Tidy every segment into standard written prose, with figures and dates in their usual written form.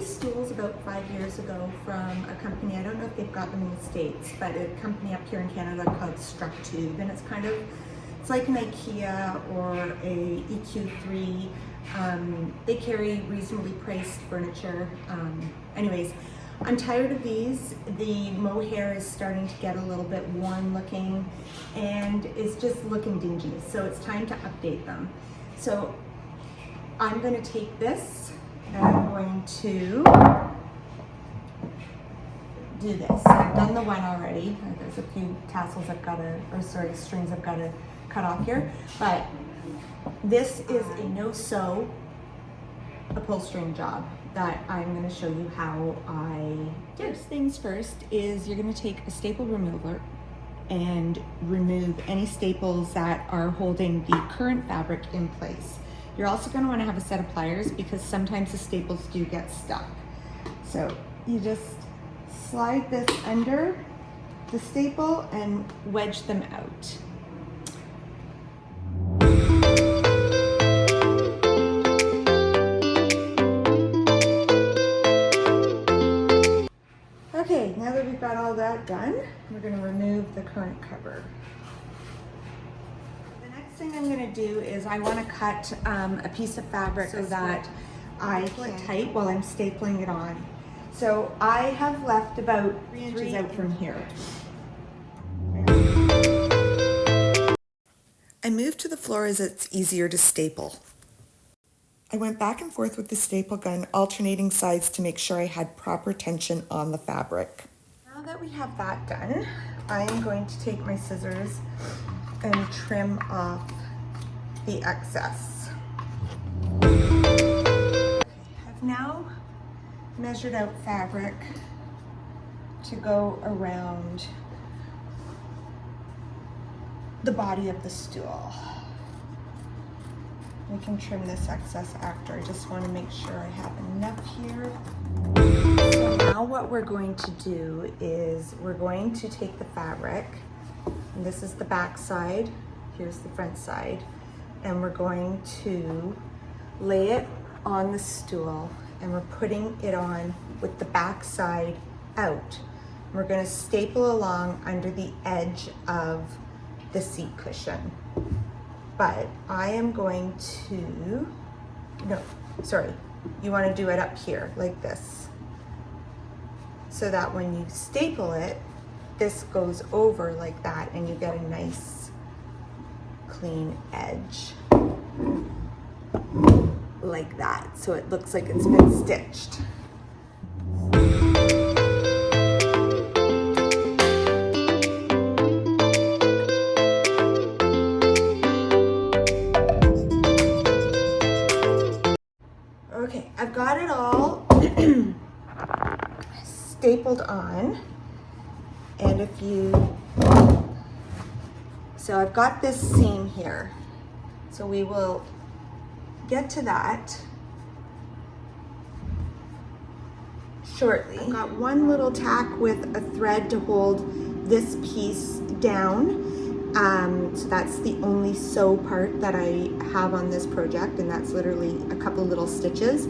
these stools about 5 years ago from a company. I don't know if they've got them in the States, but a company up here in Canada called Structube, and it's like an IKEA or a EQ3. They carry reasonably priced furniture. Anyways, I'm tired of these. The mohair is starting to get a little bit worn looking and is just looking dingy. So it's time to update them. So I'm going to take this and I'm going to do this. I've done the one already. There's a few tassels strings I've got to cut off here. But this is a no-sew upholstering job that I'm going to show you how I did. First things first is you're going to take a staple remover and remove any staples that are holding the current fabric in place. You're also going to want to have a set of pliers because sometimes the staples do get stuck. So you just slide this under the staple and wedge them out. Okay, now that we've got all that done, we're going to remove the current cover. The next thing I'm going to do is I want to cut a piece of fabric so that I pull it tight while I'm stapling it on. So I have left about 3 inches out from here. I moved to the floor as it's easier to staple. I went back and forth with the staple gun, alternating sides to make sure I had proper tension on the fabric. Now that we have that done, I am going to take my scissors and trim off the excess. I've now measured out fabric to go around the body of the stool. We can trim this excess after. I just want to make sure I have enough here. So now what we're going to do is we're going to take the fabric, and this is the back side, here's the front side, and we're going to lay it on the stool, and we're putting it on with the back side out. We're going to staple along under the edge of the seat cushion. But I am going to, you want to do it up here like this, so that when you staple it, this goes over like that and you get a nice clean edge like that, so it looks like it's been stitched. Okay, I've got it all stapled on, and so I've got this seam here, so we will get to that shortly. I've got one little tack with a thread to hold this piece down. So that's the only sew part that I have on this project, and that's literally a couple little stitches.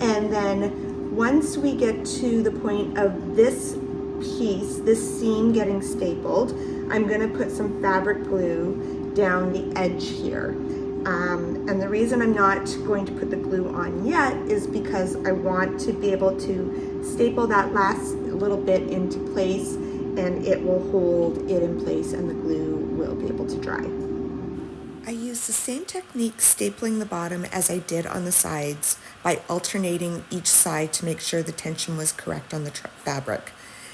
And then once we get to the point of this piece, this seam getting stapled, I'm going to put some fabric glue down the edge here. And the reason I'm not going to put the glue on yet is because I want to be able to staple that last little bit into place, and it will hold it in place and the glue will be able to dry. I used the same technique stapling the bottom as I did on the sides by alternating each side to make sure the tension was correct on the fabric.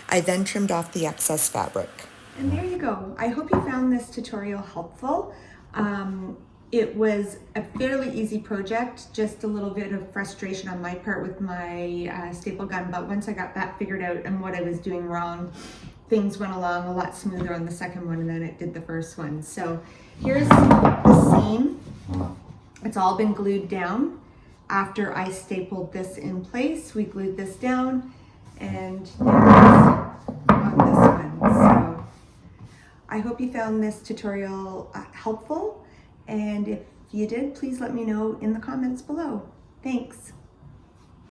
I then trimmed off the excess fabric. And there you go. I hope you found this tutorial helpful. It was a fairly easy project, just a little bit of frustration on my part with my staple gun, but once I got that figured out and what I was doing wrong, things went along a lot smoother on the second one than it did the first one. So here's the seam. It's all been glued down. After I stapled this in place, we glued this down, and now it's on this one. So I hope you found this tutorial helpful, and if you did, please let me know in the comments below. Thanks.